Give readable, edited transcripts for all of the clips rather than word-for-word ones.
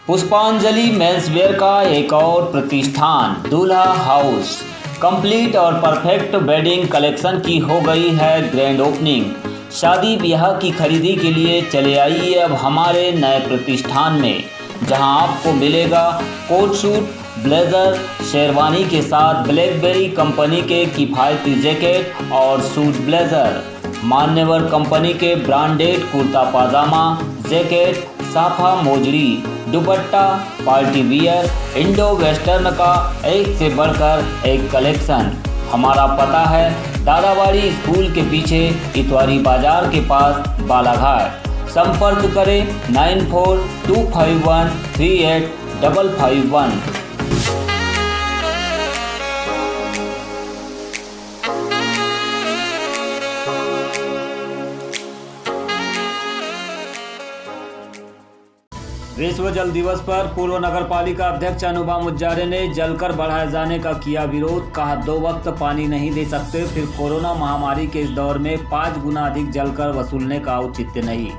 पुष्पांजलि मेंसवेयर का एक और प्रतिष्ठान दूल्हा हाउस कंप्लीट और परफेक्ट वेडिंग कलेक्शन की हो गई है ग्रैंड ओपनिंग। शादी ब्याह की खरीदी के लिए चले आइए अब हमारे नए प्रतिष्ठान में, जहां आपको मिलेगा कोट सूट, ब्लेजर, शेरवानी के साथ ब्लैकबेरी कंपनी के किफ़ायती जैकेट और सूट ब्लेजर, मान्यवर कंपनी के ब्रांडेड कुर्ता पाजामा, जैकेट, साफा मोजड़ी, dupatta, party wear, Indo western का एक से बढ़कर एक कलेक्शन। हमारा पता है दादावाड़ी स्कूल के पीछे इतवारी बाजार के पास बालाघाट। संपर्क करें 9425138551। विश्व जल दिवस पर पूर्व नगर पालिका अध्यक्ष अनुभा मुज्जारे ने जलकर बढ़ाए जाने का किया विरोध। कहा 2 वक्त पानी नहीं दे सकते, फिर कोरोना महामारी के इस दौर में 5 गुना अधिक जलकर वसूलने का औचित्य नहीं।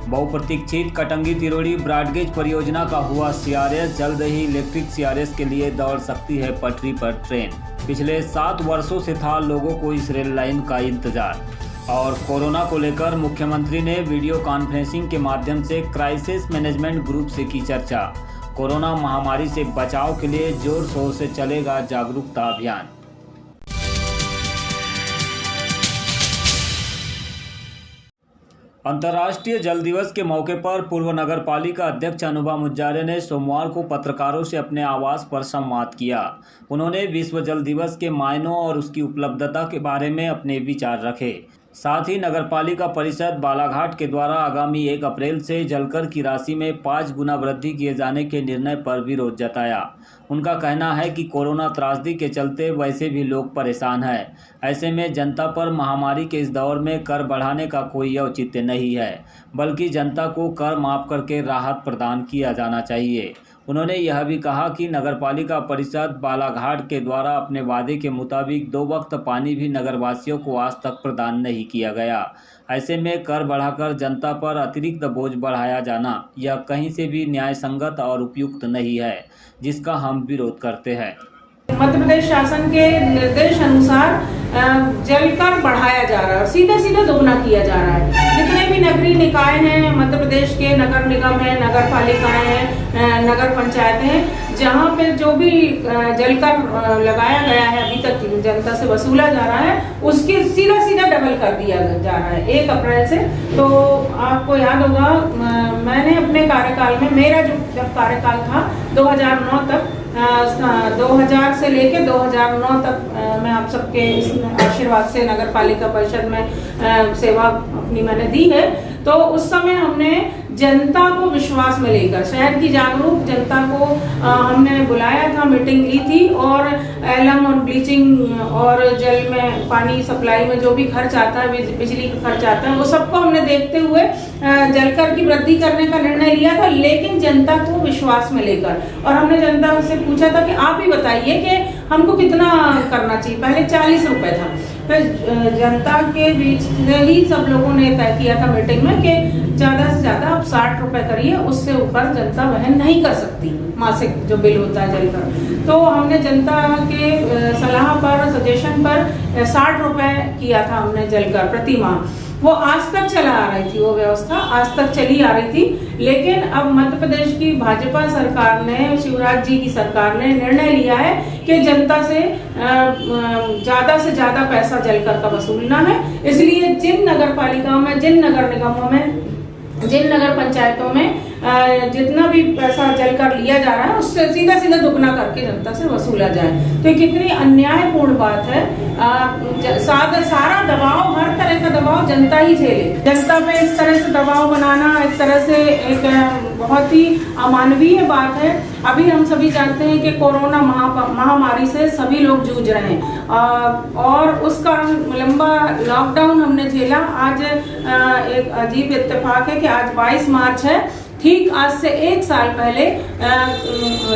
बहुप्रतीक्षित कटंगी तिरोड़ी ब्रॉडगेज परियोजना का हुआ सीआरएस। जल्द ही इलेक्ट्रिक सीआरएस के लिए दौड़ सकती है पटरी पर ट्रेन। पिछले 7 वर्षों से था लोगों को इस रेल लाइन का इंतजार। और कोरोना को लेकर मुख्यमंत्री ने वीडियो कॉन्फ्रेंसिंग के माध्यम से क्राइसिस मैनेजमेंट ग्रुप से की चर्चा। कोरोना महामारी से बचाव के लिए जोर शोर से चलेगा जागरूकता अभियान। अंतर्राष्ट्रीय जल दिवस के मौके पर पूर्व नगर पालिका अध्यक्ष अनुभा मुज्जारे ने सोमवार को पत्रकारों से अपने आवास पर संवाद किया। उन्होंने विश्व जल दिवस के मायनों और उसकी उपलब्धता के बारे में अपने विचार रखे। साथ ही नगरपालिका परिषद बालाघाट के द्वारा आगामी 1 अप्रैल से जलकर की राशि में 5 गुना वृद्धि किए जाने के निर्णय पर विरोध जताया। उनका कहना है कि कोरोना त्रासदी के चलते वैसे भी लोग परेशान हैं। ऐसे में जनता पर महामारी के इस दौर में कर बढ़ाने का कोई औचित्य नहीं है, बल्कि जनता को कर माफ करके राहत प्रदान किया जाना चाहिए। उन्होंने यह भी कहा कि नगरपालिका परिषद बालाघाट के द्वारा अपने वादे के मुताबिक 2 वक्त पानी भी नगरवासियों को आज तक प्रदान नहीं किया गया। ऐसे में कर बढ़ाकर जनता पर अतिरिक्त बोझ बढ़ाया जाना यह कहीं से भी न्याय संगत और उपयुक्त नहीं है, जिसका हम विरोध करते हैं। मध्य प्रदेश शासन के निर्देश अनुसार जल कर बढ़ाया जा रहा है, सीधे सीधे दोगुना किया जा रहा है। जितने भी नगरीय निकाय हैं मध्य प्रदेश के, नगर निगम है, नगर पालिकाएं हैं, नगर पंचायतें हैं, जहाँ पे जो भी जल कर लगाया गया है अभी तक जनता से वसूला जा रहा है, उसके सीधा सीधा डबल कर दिया जा रहा है 1 अप्रैल से। तो आपको याद होगा मैंने अपने कार्यकाल में, मेरा जब कार्यकाल था 2009 तक, 2000 से लेके 2009 तक मैं आप सबके इस आशीर्वाद से नगर पालिका परिषद में सेवा अपनी मैंने दी है। तो उस समय हमने जनता को विश्वास में लेकर, शहर की जागरूक जनता को हमने बुलाया था, मीटिंग ली थी, और एलएम और ब्लीचिंग और जल में पानी सप्लाई में जो भी खर्च आता है, बिजली का खर्च आता है, वो सबको हमने देखते हुए जलकर की वृद्धि करने का निर्णय लिया था, लेकिन जनता को विश्वास में लेकर। और हमने जनता से पूछा था कि आप ही बताइए कि हमको कितना करना चाहिए। पहले 40 रुपए था, फिर जनता के बीच ही सब लोगों ने तय किया था मीटिंग में कि ज़्यादा से ज़्यादा आप 60 रुपए करिए, उससे ऊपर जनता वहन नहीं कर सकती मासिक जो बिल होता है जल का। तो हमने जनता के सलाह पर, सजेशन पर 60 रुपए किया था हमने जल कर प्रति माह। वो आज तक चला आ रही थी, वो व्यवस्था आज तक चली आ रही थी। लेकिन अब मध्य प्रदेश की भाजपा सरकार ने, शिवराज जी की सरकार ने निर्णय लिया है कि जनता से ज़्यादा से ज़्यादा पैसा जलकर का वसूलना है। इसलिए जिन नगर पालिकाओं में, जिन नगर निगमों में, जिन नगर पंचायतों में जितना भी पैसा जलकर लिया जा रहा है, उससे सीधा सीधा दुगना करके जनता से वसूला जाए। तो कितनी अन्यायपूर्ण बात है। सारा दबाव, हर तरह का दबाव जनता ही झेले। जनता पे इस तरह से दबाव बनाना एक तरह से एक बहुत ही अमानवीय बात है। अभी हम सभी जानते हैं कि कोरोना महामारी से सभी लोग जूझ रहे हैं, और उस कारण लंबा लॉकडाउन हमने झेला। आज एक अजीब इत्तेफाक है कि आज 22 मार्च है। ठीक आज से 1 साल पहले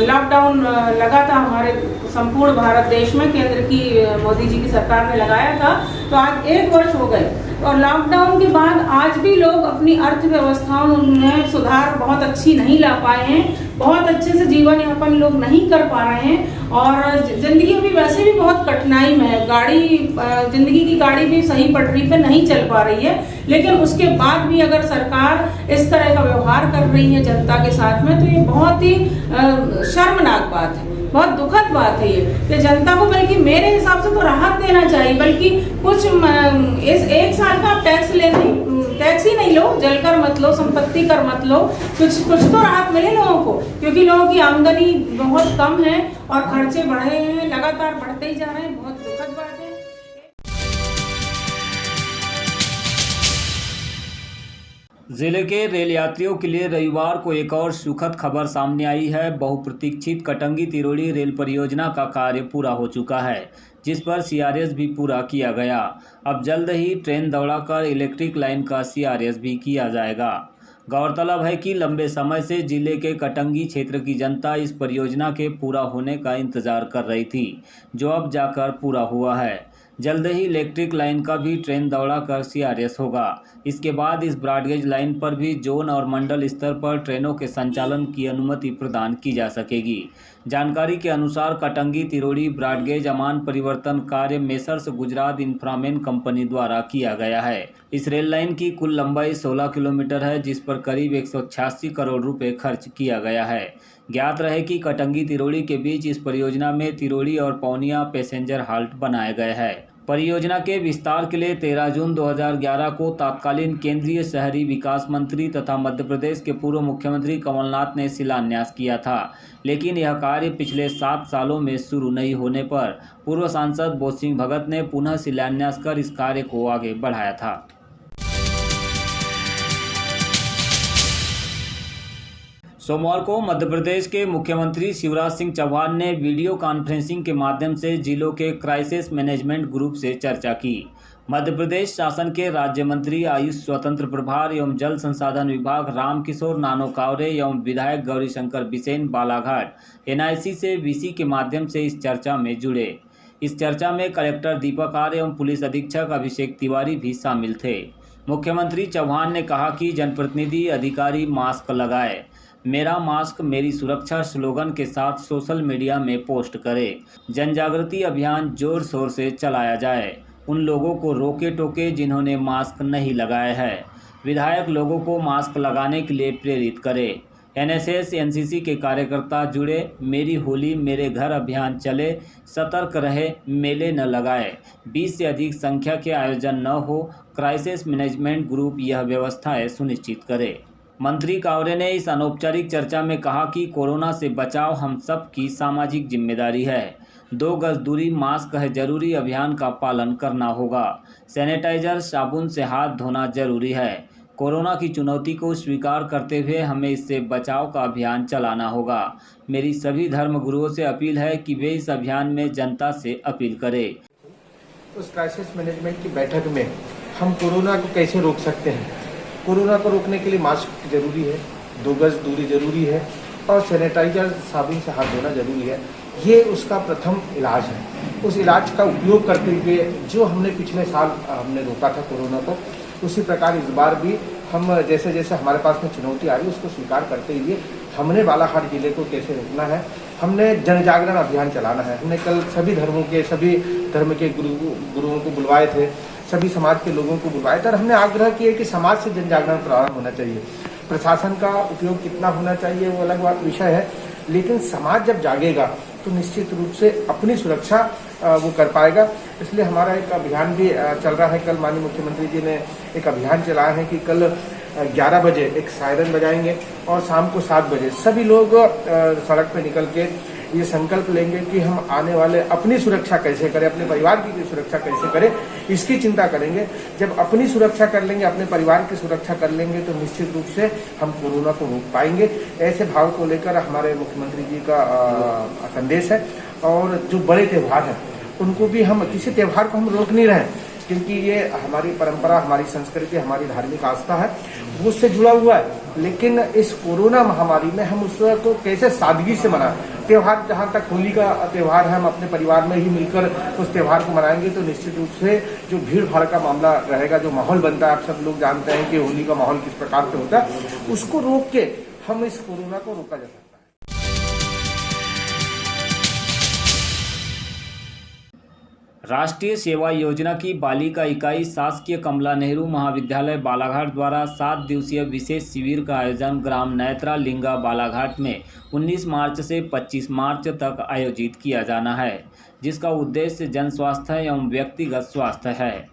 लॉकडाउन लगा था हमारे संपूर्ण भारत देश में, केंद्र की मोदी जी की सरकार ने लगाया था। तो आज 1 वर्ष हो गए। और लॉकडाउन के बाद आज भी लोग अपनी अर्थव्यवस्थाओं में सुधार बहुत अच्छी नहीं ला पाए हैं, बहुत अच्छे से जीवन यापन लोग नहीं कर पा रहे हैं और जिंदगी भी वैसे भी बहुत कठिनाई में है। जिंदगी की गाड़ी भी सही पटरी पे नहीं चल पा रही है, लेकिन उसके बाद भी अगर सरकार इस तरह का व्यवहार कर रही है जनता के साथ में, तो ये बहुत ही शर्मनाक बात है, बहुत दुखद बात है ये कि जनता को बल्कि मेरे हिसाब से तो राहत देना चाहिए, बल्कि कुछ इस 1 साल का टैक्स ही नहीं लो, जलकर मत लो, संपत्ति कर मत लो, कुछ तो राहत मिले लोगों को, क्योंकि लोगों की आमदनी बहुत कम है और खर्चे बढ़े हैं, लगातार बढ़ते ही जा रहे हैं। बहुत दुखद बात है। जिले के रेल यात्रियों के लिए रविवार को एक और सुखद खबर सामने आई है। बहुप्रतीक्षित कटंगी तिरोड़ी रेल परियोजना का कार्य पूरा हो चुका है, जिस पर सीआरएस भी पूरा किया गया। अब जल्द ही ट्रेन दौड़ाकर इलेक्ट्रिक लाइन का सीआरएस भी किया जाएगा। गौरतलब है कि लंबे समय से जिले के कटंगी क्षेत्र की जनता इस परियोजना के पूरा होने का इंतजार कर रही थी, जो अब जाकर पूरा हुआ है। जल्द ही इलेक्ट्रिक लाइन का भी ट्रेन दौड़ा कर सीआरएस होगा। इसके बाद इस ब्रॉडगेज लाइन पर भी जोन और मंडल स्तर पर ट्रेनों के संचालन की अनुमति प्रदान की जा सकेगी। जानकारी के अनुसार कटंगी तिरोड़ी ब्रॉडगेज अमान परिवर्तन कार्य मेसर्स गुजरात इंफ्रामेन कंपनी द्वारा किया गया है। इस रेल लाइन की कुल लंबाई 16 किलोमीटर है, जिस पर करीब 186 करोड़ रुपए खर्च किया गया है। ज्ञात रहे कि कटंगी तिरोड़ी के बीच इस परियोजना में तिरोड़ी और पौनिया पैसेंजर हाल्ट बनाए गए हैं। परियोजना के विस्तार के लिए 13 जून 2011 को तत्कालीन केंद्रीय शहरी विकास मंत्री तथा मध्य प्रदेश के पूर्व मुख्यमंत्री कमलनाथ ने शिलान्यास किया था, लेकिन यह कार्य पिछले 7 सालों में शुरू नहीं होने पर पूर्व सांसद बोध सिंह भगत ने पुनः शिलान्यास कर इस कार्य को आगे बढ़ाया था। सोमवार को मध्य प्रदेश के मुख्यमंत्री शिवराज सिंह चौहान ने वीडियो कॉन्फ्रेंसिंग के माध्यम से जिलों के क्राइसिस मैनेजमेंट ग्रुप से चर्चा की। मध्य प्रदेश शासन के राज्य मंत्री आयुष स्वतंत्र प्रभार एवं जल संसाधन विभाग रामकिशोर नानोकावरे एवं विधायक गौरीशंकर बिसेन बालाघाट एनआईसी से वीसी के माध्यम से इस चर्चा में जुड़े। इस चर्चा में कलेक्टर दीपक आर एवं पुलिस अधीक्षक अभिषेक तिवारी भी शामिल थे। मुख्यमंत्री चौहान ने कहा कि जनप्रतिनिधि अधिकारी मास्क लगाए, मेरा मास्क मेरी सुरक्षा स्लोगन के साथ सोशल मीडिया में पोस्ट करें। जन जागृति अभियान जोर शोर से चलाया जाए। उन लोगों को रोके टोके जिन्होंने मास्क नहीं लगाया है। विधायक लोगों को मास्क लगाने के लिए प्रेरित करें। एनएसएस एनसीसी के कार्यकर्ता जुड़े। मेरी होली मेरे घर अभियान चले। सतर्क रहे, मेले न लगाए। 20 से अधिक संख्या के आयोजन न हो। क्राइसिस मैनेजमेंट ग्रुप यह व्यवस्थाएं सुनिश्चित करे। मंत्री कावरे ने इस अनौपचारिक चर्चा में कहा कि कोरोना से बचाव हम सब की सामाजिक जिम्मेदारी है। 2 गज दूरी, मास्क है जरूरी अभियान का पालन करना होगा। सैनिटाइजर, साबुन से हाथ धोना जरूरी है। कोरोना की चुनौती को स्वीकार करते हुए हमें इससे बचाव का अभियान चलाना होगा। मेरी सभी धर्म गुरुओं से अपील है कि वे इस अभियान में जनता से अपील करें। उस क्राइसिस मैनेजमेंट की बैठक में हम कोरोना को कैसे रोक सकते हैं। कोरोना को रोकने के लिए मास्क जरूरी है, 2 गज दूरी जरूरी है और सैनिटाइजर, साबुन से हाथ धोना जरूरी है। ये उसका प्रथम इलाज है। उस इलाज का उपयोग करते हुए जो हमने पिछले साल हमने रोका था कोरोना को, उसी प्रकार इस बार भी हम जैसे जैसे हमारे पास में चुनौती आ रही है उसको स्वीकार करते हुए हमने बालाघाट जिले को कैसे रोकना है, हमने जन जागरण अभियान चलाना है। हमने कल सभी धर्म के गुरुओं को बुलवाए थे, सभी समाज के लोगों को बुलवाया था और हमने आग्रह किया कि समाज से जन जागरण प्रारंभ होना चाहिए। प्रशासन का उपयोग कितना होना चाहिए वो अलग विषय है, लेकिन समाज जब जागेगा तो निश्चित रूप से अपनी सुरक्षा वो कर पाएगा। इसलिए हमारा एक अभियान भी चल रहा है। कल माननीय मुख्यमंत्री जी ने एक अभियान चलाया है कि कल 11 बजे एक सायरन बजाएंगे और शाम को 7 बजे सभी लोग सड़क पे निकल के ये संकल्प लेंगे कि हम आने वाले अपनी सुरक्षा कैसे करें, अपने परिवार की सुरक्षा कैसे करें, इसकी चिंता करेंगे। जब अपनी सुरक्षा कर लेंगे, अपने परिवार की सुरक्षा कर लेंगे तो निश्चित रूप से हम कोरोना को रोक पाएंगे। ऐसे भाव को लेकर हमारे मुख्यमंत्री जी का संदेश है। और जो बड़े त्यौहार हैं उनको भी हम, किसी त्यौहार को हम रोक नहीं रहे, क्योंकि ये हमारी परंपरा, हमारी संस्कृति, हमारी धार्मिक आस्था है, वो उससे जुड़ा हुआ है। लेकिन इस कोरोना महामारी में हम उसको कैसे सादगी से मनाएं। त्यौहार जहाँ तक होली का त्यौहार है, हम अपने परिवार में ही मिलकर उस त्यौहार को मनाएंगे तो निश्चित रूप से जो भीड़ भाड़ का मामला रहेगा, जो माहौल बनता है, आप सब लोग जानते हैं कि होली का माहौल किस प्रकार से होता है, उसको रोक के हम इस कोरोना को रोका जा सकता है। राष्ट्रीय सेवा योजना की बालिका इकाई शासकीय कमला नेहरू महाविद्यालय बालाघाट द्वारा 7 दिवसीय विशेष शिविर का आयोजन ग्राम नैत्रा लिंगा बालाघाट में 19 मार्च से 25 मार्च तक आयोजित किया जाना है, जिसका उद्देश्य जन स्वास्थ्य एवं व्यक्तिगत स्वास्थ्य है।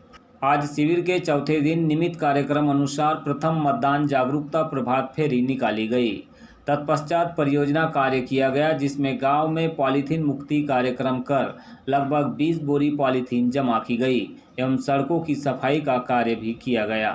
आज शिविर के चौथे दिन नियमित कार्यक्रम अनुसार प्रथम मतदान जागरूकता प्रभात फेरी निकाली गई। तत्पश्चात परियोजना कार्य किया गया, जिसमें गांव में पॉलीथीन मुक्ति कार्यक्रम कर लगभग 20 बोरी पॉलीथीन जमा की गई एवं सड़कों की सफाई का कार्य भी किया गया।